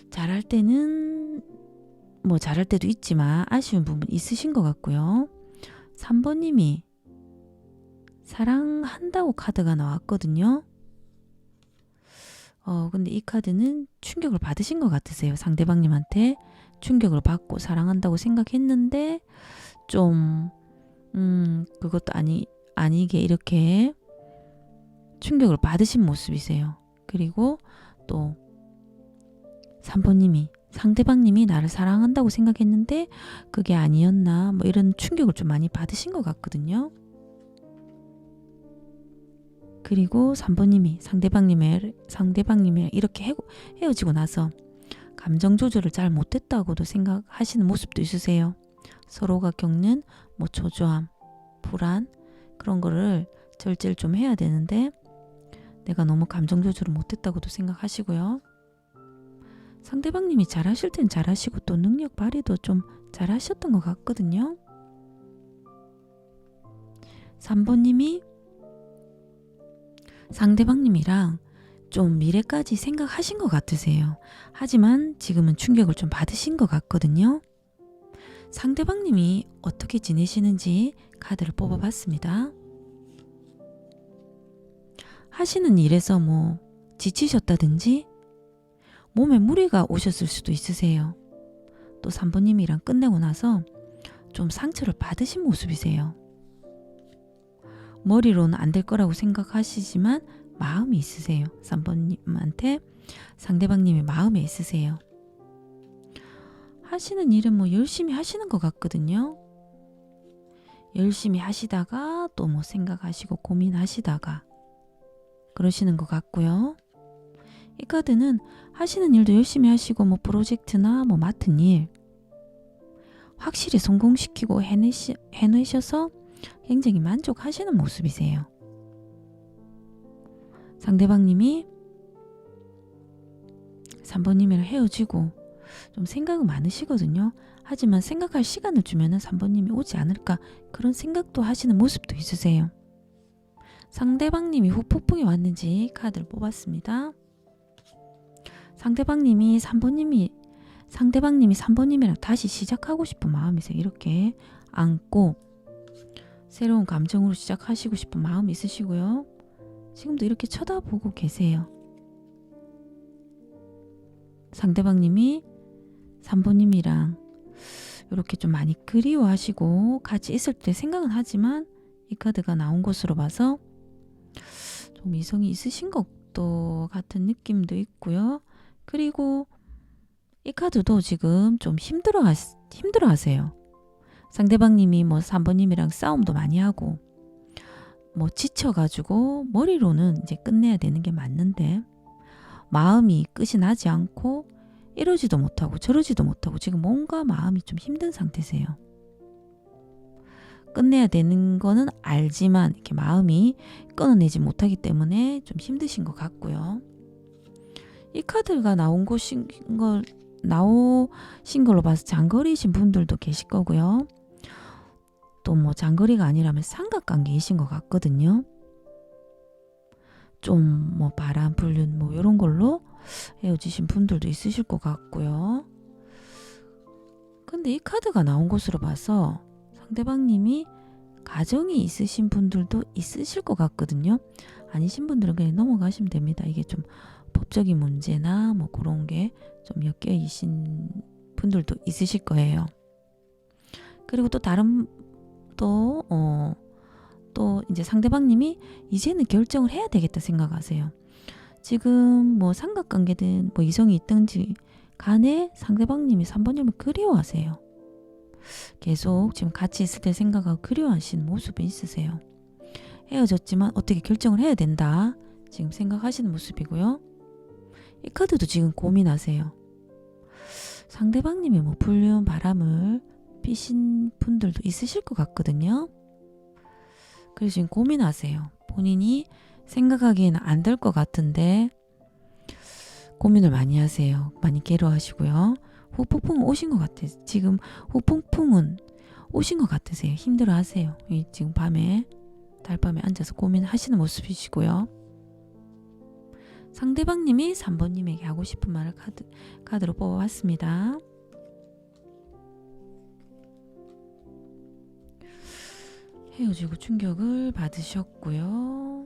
잘할 때는 뭐 잘할 때도 있지만 아쉬운 부분 있으신 것 같고요. 3번님이 사랑한다고 카드가 나왔거든요. 근데 이 카드는 충격을 받으신 것 같으세요. 상대방님한테 충격을 받고 사랑한다고 생각했는데 좀 그것도 아니게 이렇게 충격을 받으신 모습이세요. 그리고 또 3번님이 상대방님이 나를 사랑한다고 생각했는데 그게 아니었나 뭐 이런 충격을 좀 많이 받으신 것 같거든요. 그리고 3번님이 상대방님이랑 이렇게 헤어지고 나서 감정 조절을 잘 못했다고도 생각하시는 모습도 있으세요. 서로가 겪는 뭐 초조함, 불안 그런 거를 절제를 좀 해야 되는데 내가 너무 감정 조절을 못했다고도 생각하시고요. 상대방님이 잘하실 땐 잘하시고 또 능력 발휘도 좀 잘하셨던 것 같거든요. 3번님이 상대방님이랑 좀 미래까지 생각하신 것 같으세요. 하지만 지금은 충격을 좀 받으신 것 같거든요. 상대방님이 어떻게 지내시는지 카드를 뽑아봤습니다. 하시는 일에서 뭐 지치셨다든지 몸에 무리가 오셨을 수도 있으세요. 또 3번님이랑 끝내고 나서 좀 상처를 받으신 모습이세요. 머리로는 안 될 거라고 생각하시지만 마음이 있으세요. 3번님한테 상대방님이 마음에 있으세요. 하시는 일은 뭐 열심히 하시는 것 같거든요. 열심히 하시다가 또 뭐 생각하시고 고민하시다가 그러시는 것 같고요. 이 카드는 하시는 일도 열심히 하시고 뭐 프로젝트나 뭐 맡은 일 확실히 성공시키고 해내셔서 굉장히 만족하시는 모습이세요. 상대방님이 3번님이랑 헤어지고 좀 생각은 많으시거든요. 하지만 생각할 시간을 주면은 3번님이 오지 않을까 그런 생각도 하시는 모습도 있으세요. 상대방님이 후폭풍이 왔는지 카드를 뽑았습니다. 상대방님이 3번님이랑 다시 시작하고 싶은 마음이세요. 이렇게 안고 새로운 감정으로 시작하시고 싶은 마음이 있으시고요. 지금도 이렇게 쳐다보고 계세요. 상대방님이 3번님이랑 이렇게 좀 많이 그리워하시고 같이 있을 때 생각은 하지만 이 카드가 나온 것으로 봐서 좀 이성이 있으신 것도 같은 느낌도 있고요. 그리고 이 카드도 지금 좀 힘들어 하세요. 상대방님이 뭐 3번님이랑 싸움도 많이 하고 뭐 지쳐가지고 머리로는 이제 끝내야 되는 게 맞는데 마음이 끝이 나지 않고 이러지도 못하고 저러지도 못하고 지금 뭔가 마음이 좀 힘든 상태세요. 끝내야 되는 거는 알지만 이렇게 마음이 끊어내지 못하기 때문에 좀 힘드신 것 같고요. 이 카드가 나오신 걸로 봐서 장거리이신 분들도 계실 거고요. 또 뭐 장거리가 아니라면 삼각관계이신 것 같거든요. 좀 뭐 바람, 불륜 뭐 이런 걸로 헤어지신 분들도 있으실 것 같고요. 근데 이 카드가 나온 것으로 봐서 상대방님이 가정이 있으신 분들도 있으실 것 같거든요. 아니신 분들은 그냥 넘어가시면 됩니다. 이게 좀 법적인 문제나 뭐 그런 게 좀 엮여 있신 분들도 있으실 거예요. 그리고 또 다른 또 이제 상대방님이 이제는 결정을 해야 되겠다 생각하세요. 지금 뭐 삼각관계든 뭐 이성이 있든지 간에 상대방님이 3번님을 그리워하세요. 계속 지금 같이 있을 때 생각하고 그리워하시는 모습이 있으세요. 헤어졌지만 어떻게 결정을 해야 된다 지금 생각하시는 모습이고요. 이 카드도 지금 고민하세요. 상대방님이 뭐 불륜 바람을 피신 분들도 있으실 것 같거든요. 그래서 지금 고민하세요. 본인이 생각하기에는 안 될 것 같은데 고민을 많이 하세요. 많이 괴로워하시고요. 후폭풍은 오신 것 같아요. 지금 후폭풍은 오신 것 같으세요. 힘들어하세요. 지금 밤에 달밤에 앉아서 고민하시는 모습이시고요. 상대방님이 3번님에게 하고 싶은 말을 카드로 뽑아봤습니다. 헤어지고 충격을 받으셨고요.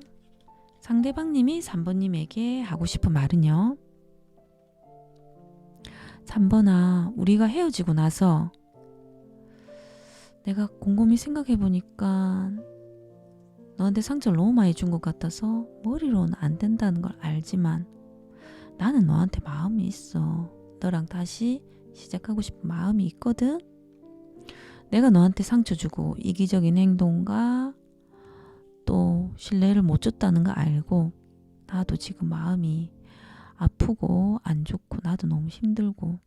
상대방님이 3번님에게 하고 싶은 말은요. 3번아, 우리가 헤어지고 나서 내가 곰곰이 생각해보니까 너한테 상처를 너무 많이 준 것 같아서 머리로는 안 된다는 걸 알지만 나는 너한테 마음이 있어. 너랑 다시 시작하고 싶은 마음이 있거든. 내가 너한테 상처 주고 이기적인 행동과 또 신뢰를 못 줬다는 거 알고 나도 지금 마음이 아프고 안 좋고 나도 너무 힘들고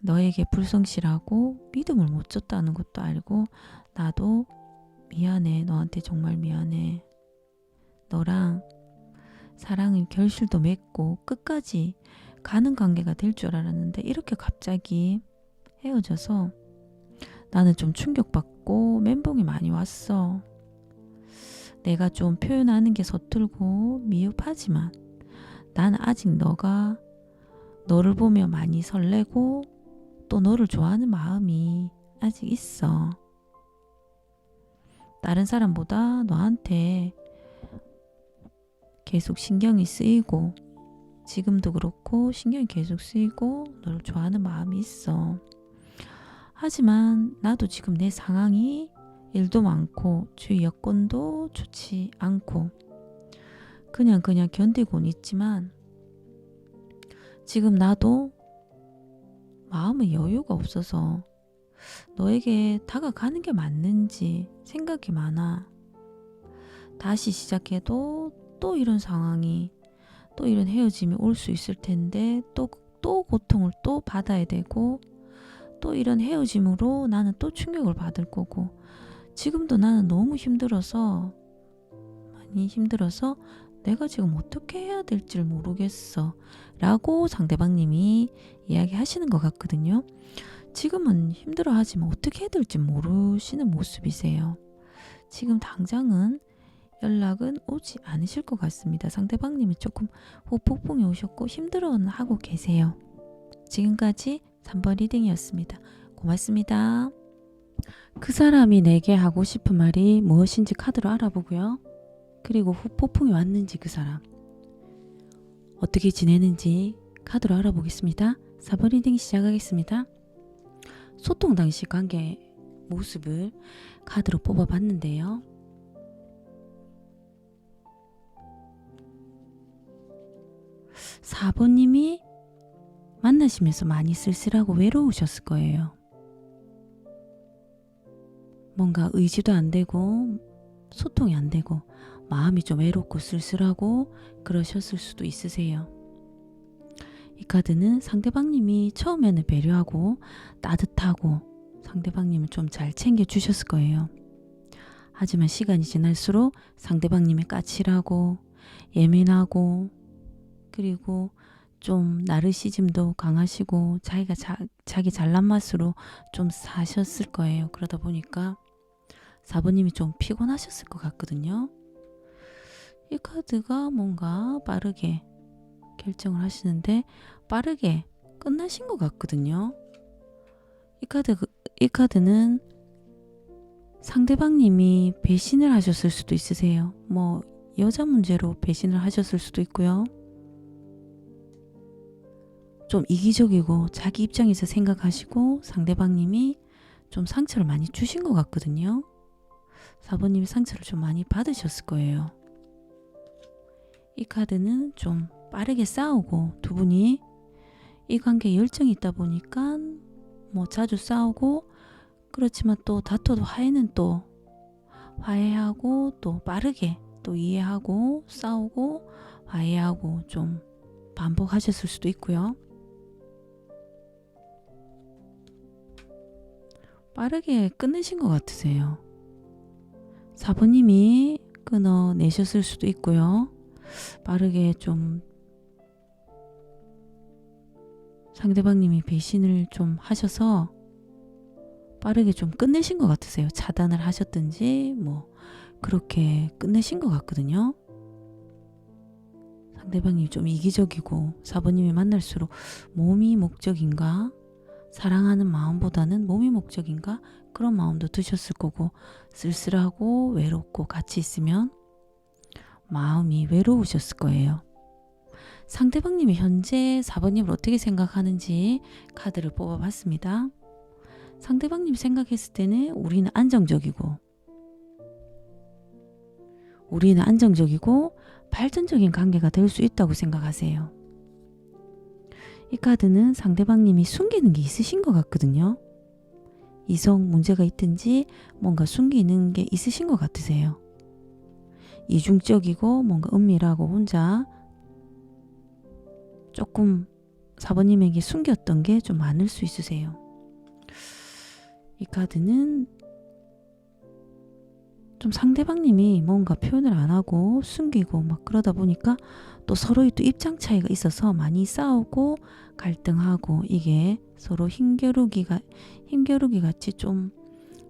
너에게 불성실하고 믿음을 못 줬다는 것도 알고 나도 미안해. 너한테 정말 미안해. 너랑 사랑의 결실도 맺고 끝까지 가는 관계가 될 줄 알았는데 이렇게 갑자기 헤어져서 나는 좀 충격받고 멘붕이 많이 왔어. 내가 좀 표현하는 게 서툴고 미흡하지만 나는 아직 너를 보며 많이 설레고 또 너를 좋아하는 마음이 아직 있어. 다른 사람보다 너한테 계속 신경이 쓰이고 지금도 그렇고 신경이 계속 쓰이고 너를 좋아하는 마음이 있어. 하지만 나도 지금 내 상황이 일도 많고 주위 여건도 좋지 않고 그냥 견디고는 있지만 지금 나도 마음의 여유가 없어서 너에게 다가가는 게 맞는지 생각이 많아. 다시 시작해도 또 이런 상황이 또 이런 헤어짐이 올 수 있을 텐데 또 고통을 또 받아야 되고 또 이런 헤어짐으로 나는 또 충격을 받을 거고 지금도 나는 너무 힘들어서 많이 힘들어서 내가 지금 어떻게 해야 될지 모르겠어 라고 상대방님이 이야기하시는 것 같거든요. 지금은 힘들어하지만 어떻게 해야 될지 모르시는 모습이세요. 지금 당장은 연락은 오지 않으실 것 같습니다. 상대방님이 조금 후폭풍이 오셨고 힘들어는 하고 계세요. 지금까지 3번 리딩이었습니다. 고맙습니다. 그 사람이 내게 하고 싶은 말이 무엇인지 카드로 알아보고요. 그리고 후폭풍이 왔는지 그 사람 어떻게 지내는지 카드로 알아보겠습니다. 4번 리딩 시작하겠습니다. 소통 당시 관계 모습을 카드로 뽑아봤는데요. 4번님이 만나시면서 많이 쓸쓸하고 외로우셨을 거예요. 뭔가 의지도 안 되고 소통이 안 되고 마음이 좀 외롭고 쓸쓸하고 그러셨을 수도 있으세요. 이 카드는 상대방님이 처음에는 배려하고 따뜻하고 상대방님을 좀 잘 챙겨주셨을 거예요. 하지만 시간이 지날수록 상대방님이 까칠하고 예민하고 그리고 좀 나르시즘도 강하시고 자기 잘난 맛으로 좀 사셨을 거예요. 그러다 보니까 4번님이 좀 피곤하셨을 것 같거든요. 이 카드가 뭔가 빠르게 결정을 하시는데 빠르게 끝나신 것 같거든요. 이 카드는 상대방님이 배신을 하셨을 수도 있으세요. 뭐 여자 문제로 배신을 하셨을 수도 있고요. 좀 이기적이고 자기 입장에서 생각하시고 상대방님이 좀 상처를 많이 주신 것 같거든요. 4번님이 상처를 좀 많이 받으셨을 거예요. 이 카드는 좀 빠르게 싸우고 두 분이 이 관계에 열정이 있다 보니까 뭐 자주 싸우고 그렇지만 또 다퉈도 화해는 또 화해하고 또 빠르게 또 이해하고 싸우고 화해하고 좀 반복하셨을 수도 있고요. 빠르게 끝내신 것 같으세요. 4번님이 끊어내셨을 수도 있고요. 빠르게 좀 상대방님이 배신을 좀 하셔서 빠르게 좀 끝내신 것 같으세요. 차단을 하셨든지 뭐 그렇게 끝내신 것 같거든요. 상대방이 좀 이기적이고 4번님이 만날수록 몸이 목적인가? 사랑하는 마음보다는 몸이 목적인가? 그런 마음도 드셨을 거고 쓸쓸하고 외롭고 같이 있으면 마음이 외로우셨을 거예요. 상대방님이 현재 4번님을 어떻게 생각하는지 카드를 뽑아봤습니다. 상대방님이 생각했을 때는 우리는 안정적이고 발전적인 관계가 될 수 있다고 생각하세요. 이 카드는 상대방님이 숨기는 게 있으신 것 같거든요. 이성 문제가 있든지 뭔가 숨기는 게 있으신 것 같으세요. 이중적이고 뭔가 은밀하고 혼자 조금 4번님에게 숨겼던 게 좀 많을 수 있으세요. 이 카드는 좀 상대방님이 뭔가 표현을 안 하고 숨기고 막 그러다 보니까 또 서로의 또 입장 차이가 있어서 많이 싸우고 갈등하고 이게 서로 힘겨루기 같이 좀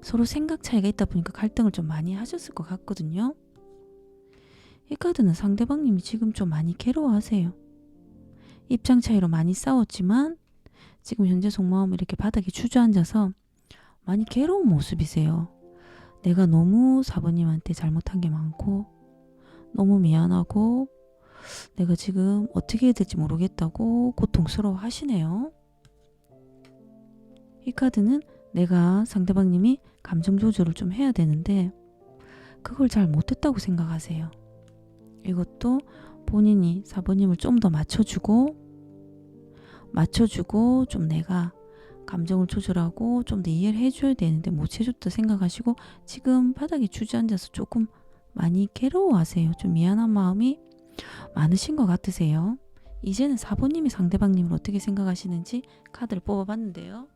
서로 생각 차이가 있다 보니까 갈등을 좀 많이 하셨을 것 같거든요. 이 카드는 상대방님이 지금 좀 많이 괴로워하세요. 입장 차이로 많이 싸웠지만 지금 현재 속마음을 이렇게 바닥에 주저앉아서 많이 괴로운 모습이세요. 내가 너무 4번님한테 잘못한 게 많고 너무 미안하고 내가 지금 어떻게 해야 될지 모르겠다고 고통스러워 하시네요. 이 카드는 내가 상대방님이 감정 조절을 좀 해야 되는데 그걸 잘 못했다고 생각하세요. 이것도 본인이 4번님을 좀 더 맞춰주고 좀 내가 감정을 조절하고 좀 더 이해를 해줘야 되는데 못 해줬다 생각하시고 지금 바닥에 주저앉아서 조금 많이 괴로워하세요. 좀 미안한 마음이 많으신 것 같으세요. 이제는 4번님이 상대방님을 어떻게 생각하시는지 카드를 뽑아봤는데요.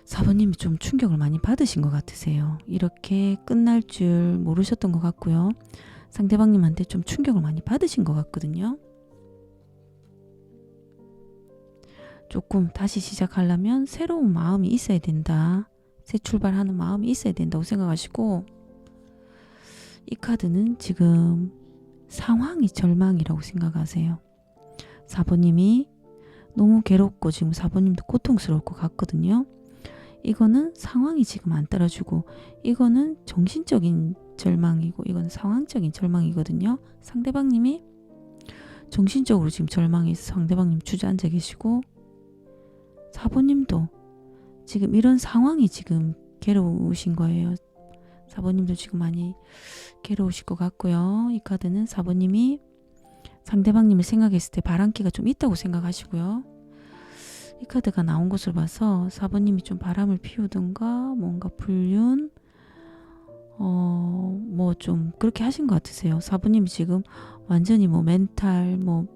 4번님이 좀 충격을 많이 받으신 것 같으세요. 이렇게 끝날 줄 모르셨던 것 같고요. 상대방님한테 좀 충격을 많이 받으신 것 같거든요. 조금 다시 시작하려면 새로운 마음이 있어야 된다. 새 출발하는 마음이 있어야 된다고 생각하시고 이 카드는 지금 상황이 절망이라고 생각하세요. 4번님이 너무 괴롭고 지금 4번님도 고통스러울 것 같거든요. 이거는 상황이 지금 안 따라주고 이거는 정신적인 절망이고 이건 상황적인 절망이거든요. 상대방님이 정신적으로 지금 절망해서 상대방님 주저앉아 계시고 4번님도 지금 이런 상황이 지금 괴로우신 거예요. 4번님도 지금 많이 괴로우실 것 같고요. 이 카드는 4번님이 상대방님을 생각했을 때 바람기가 좀 있다고 생각하시고요. 이 카드가 나온 것을 봐서 4번님이 좀 바람을 피우든가 뭔가 불륜 뭐 좀 그렇게 하신 것 같으세요. 4번님이 지금 완전히 뭐 멘탈 뭐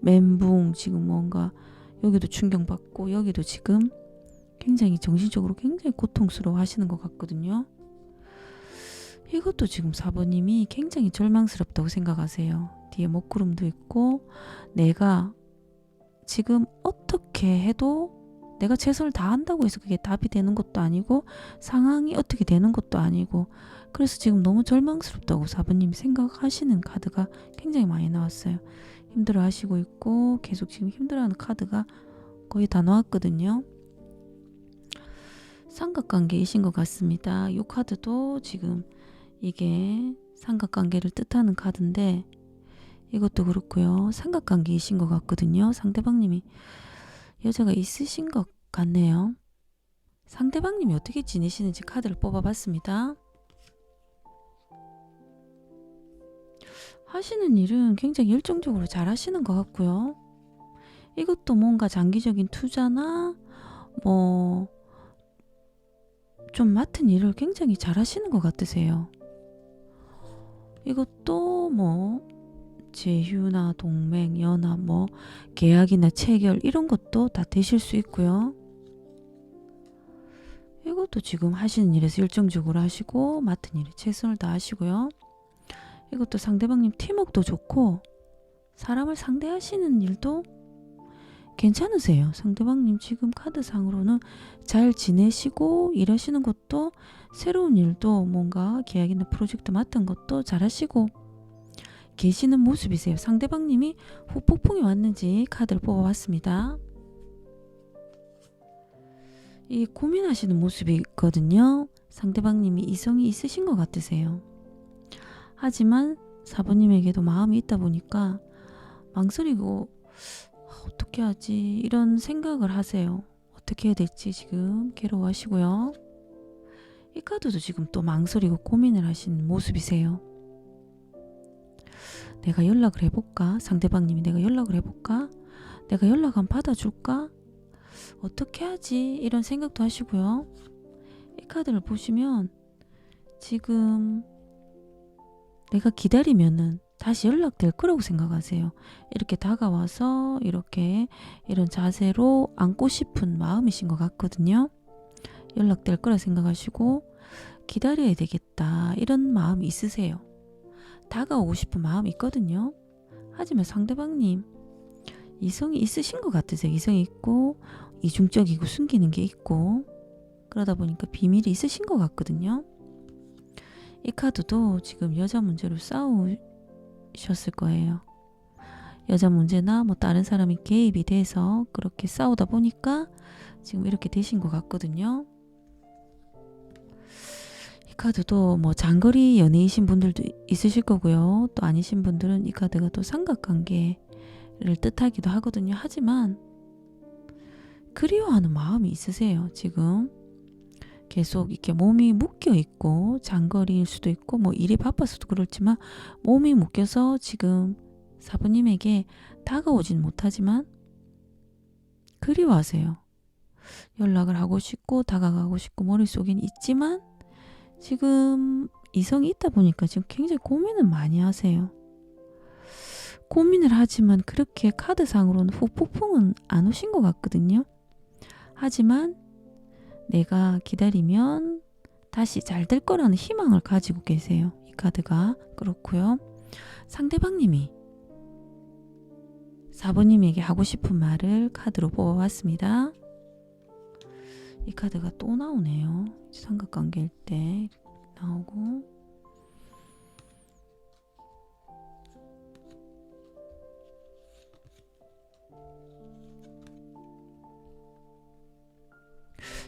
멘붕 지금 뭔가 여기도 충격받고 여기도 지금 굉장히 정신적으로 굉장히 고통스러워 하시는 것 같거든요. 이것도 지금 4번님이 굉장히 절망스럽다고 생각하세요. 뒤에 먹구름도 있고 내가 지금 어떻게 해도 내가 최선을 다한다고 해서 그게 답이 되는 것도 아니고 상황이 어떻게 되는 것도 아니고 그래서 지금 너무 절망스럽다고 4번님이 생각하시는 카드가 굉장히 많이 나왔어요. 힘들어 하시고 있고 계속 지금 힘들어하는 카드가 거의 다 나왔거든요. 삼각관계이신 것 같습니다. 이 카드도 지금 이게 삼각관계를 뜻하는 카드인데 이것도 그렇고요. 삼각관계이신 것 같거든요. 상대방님이 여자가 있으신 것 같네요. 상대방님이 어떻게 지내시는지 카드를 뽑아봤습니다. 하시는 일은 굉장히 열정적으로 잘 하시는 것 같고요. 이것도 뭔가 장기적인 투자나 뭐 좀 맡은 일을 굉장히 잘 하시는 것 같으세요. 이것도 뭐 제휴나 동맹, 연합, 뭐 계약이나 체결 이런 것도 다 되실 수 있고요. 이것도 지금 하시는 일에서 열정적으로 하시고 맡은 일에 최선을 다하시고요. 이것도 상대방님 팀워크도 좋고 사람을 상대하시는 일도 괜찮으세요. 상대방님 지금 카드상으로는 잘 지내시고 일하시는 것도 새로운 일도 뭔가 계약이나 프로젝트 맡은 것도 잘 하시고 계시는 모습이세요. 상대방님이 후폭풍이 왔는지 카드를 뽑아봤습니다. 이 고민하시는 모습이거든요. 상대방님이 이성이 있으신 것 같으세요. 하지만 사부님에게도 마음이 있다 보니까 망설이고 어떻게 하지 이런 생각을 하세요. 어떻게 해야 될지 지금 괴로워하시고요. 이 카드도 지금 또 망설이고 고민을 하시는 모습이세요. 내가 연락을 해볼까? 상대방님이 내가 연락을 해볼까? 내가 연락 한번 받아줄까? 어떻게 하지? 이런 생각도 하시고요. 이 카드를 보시면 지금 내가 기다리면은 다시 연락될 거라고 생각하세요. 이렇게 다가와서 이렇게 이런 자세로 안고 싶은 마음이신 것 같거든요. 연락될 거라 생각하시고 기다려야 되겠다 이런 마음이 있으세요. 다가오고 싶은 마음이 있거든요. 하지만 상대방님 이성이 있으신 것 같으세요. 이성이 있고 이중적이고 숨기는 게 있고 그러다 보니까 비밀이 있으신 것 같거든요. 이 카드도 지금 여자 문제로 싸우셨을 거예요. 여자 문제나 뭐 다른 사람이 개입이 돼서 그렇게 싸우다 보니까 지금 이렇게 되신 것 같거든요. 이 카드도 뭐 장거리 연애이신 분들도 있으실 거고요. 또 아니신 분들은 이 카드가 또 삼각관계를 뜻하기도 하거든요. 하지만 그리워하는 마음이 있으세요. 지금 계속 이렇게 몸이 묶여 있고 장거리일 수도 있고 뭐 일이 바빠서도 그렇지만 몸이 묶여서 지금 사부님에게 다가오진 못하지만 그리워하세요. 연락을 하고 싶고 다가가고 싶고 머릿속엔 있지만 지금 이성이 있다 보니까 지금 굉장히 고민을 많이 하세요. 고민을 하지만 그렇게 카드상으로는 후폭풍은 안 오신 것 같거든요. 하지만 내가 기다리면 다시 잘 될 거라는 희망을 가지고 계세요. 이 카드가 그렇고요. 상대방님이 사부님에게 하고 싶은 말을 카드로 뽑아봤습니다. 이 카드가 또 나오네요. 삼각관계일 때 나오고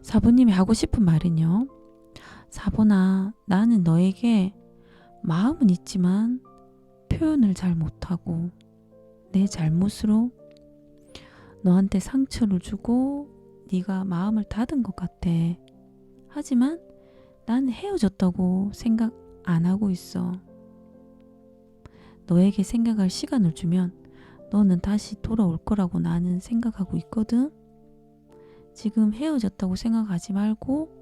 사부님이 하고 싶은 말은요. 사부나 나는 너에게 마음은 있지만 표현을 잘 못하고 내 잘못으로 너한테 상처를 주고 네가 마음을 닫은 것 같아. 하지만 난 헤어졌다고 생각 안 하고 있어. 너에게 생각할 시간을 주면 너는 다시 돌아올 거라고 나는 생각하고 있거든. 지금 헤어졌다고 생각하지 말고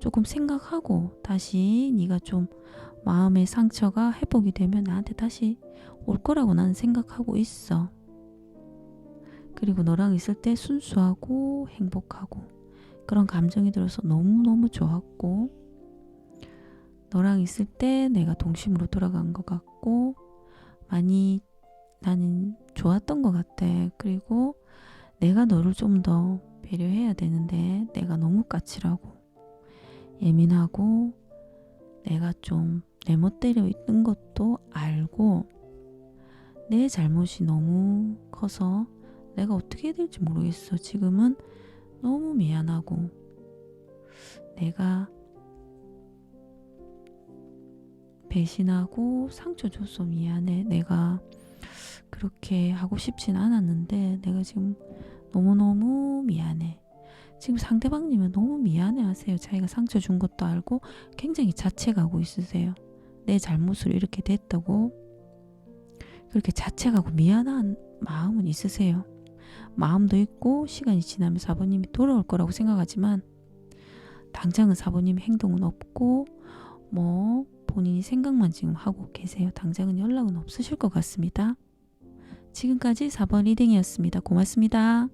조금 생각하고 다시 네가 좀 마음의 상처가 회복이 되면 나한테 다시 올 거라고 나는 생각하고 있어. 그리고 너랑 있을 때 순수하고 행복하고 그런 감정이 들어서 너무너무 좋았고 너랑 있을 때 내가 동심으로 돌아간 것 같고 많이 나는 좋았던 것 같아. 그리고 내가 너를 좀 더 배려해야 되는데 내가 너무 까칠하고 예민하고 내가 좀 내 멋대로 있는 것도 알고 내 잘못이 너무 커서 내가 어떻게 해야 될지 모르겠어. 지금은 너무 미안하고 내가 배신하고 상처 줘서 미안해. 내가 그렇게 하고 싶진 않았는데 내가 지금 너무너무 미안해. 지금 상대방님은 너무 미안해 하세요. 자기가 상처 준 것도 알고 굉장히 자책하고 있으세요. 내 잘못으로 이렇게 됐다고 그렇게 자책하고 미안한 마음은 있으세요. 마음도 있고 시간이 지나면 사부님이 돌아올 거라고 생각하지만 당장은 사부님 행동은 없고 뭐 본인이 생각만 지금 하고 계세요. 당장은 연락은 없으실 것 같습니다. 지금까지 4번 리딩이었습니다. 고맙습니다.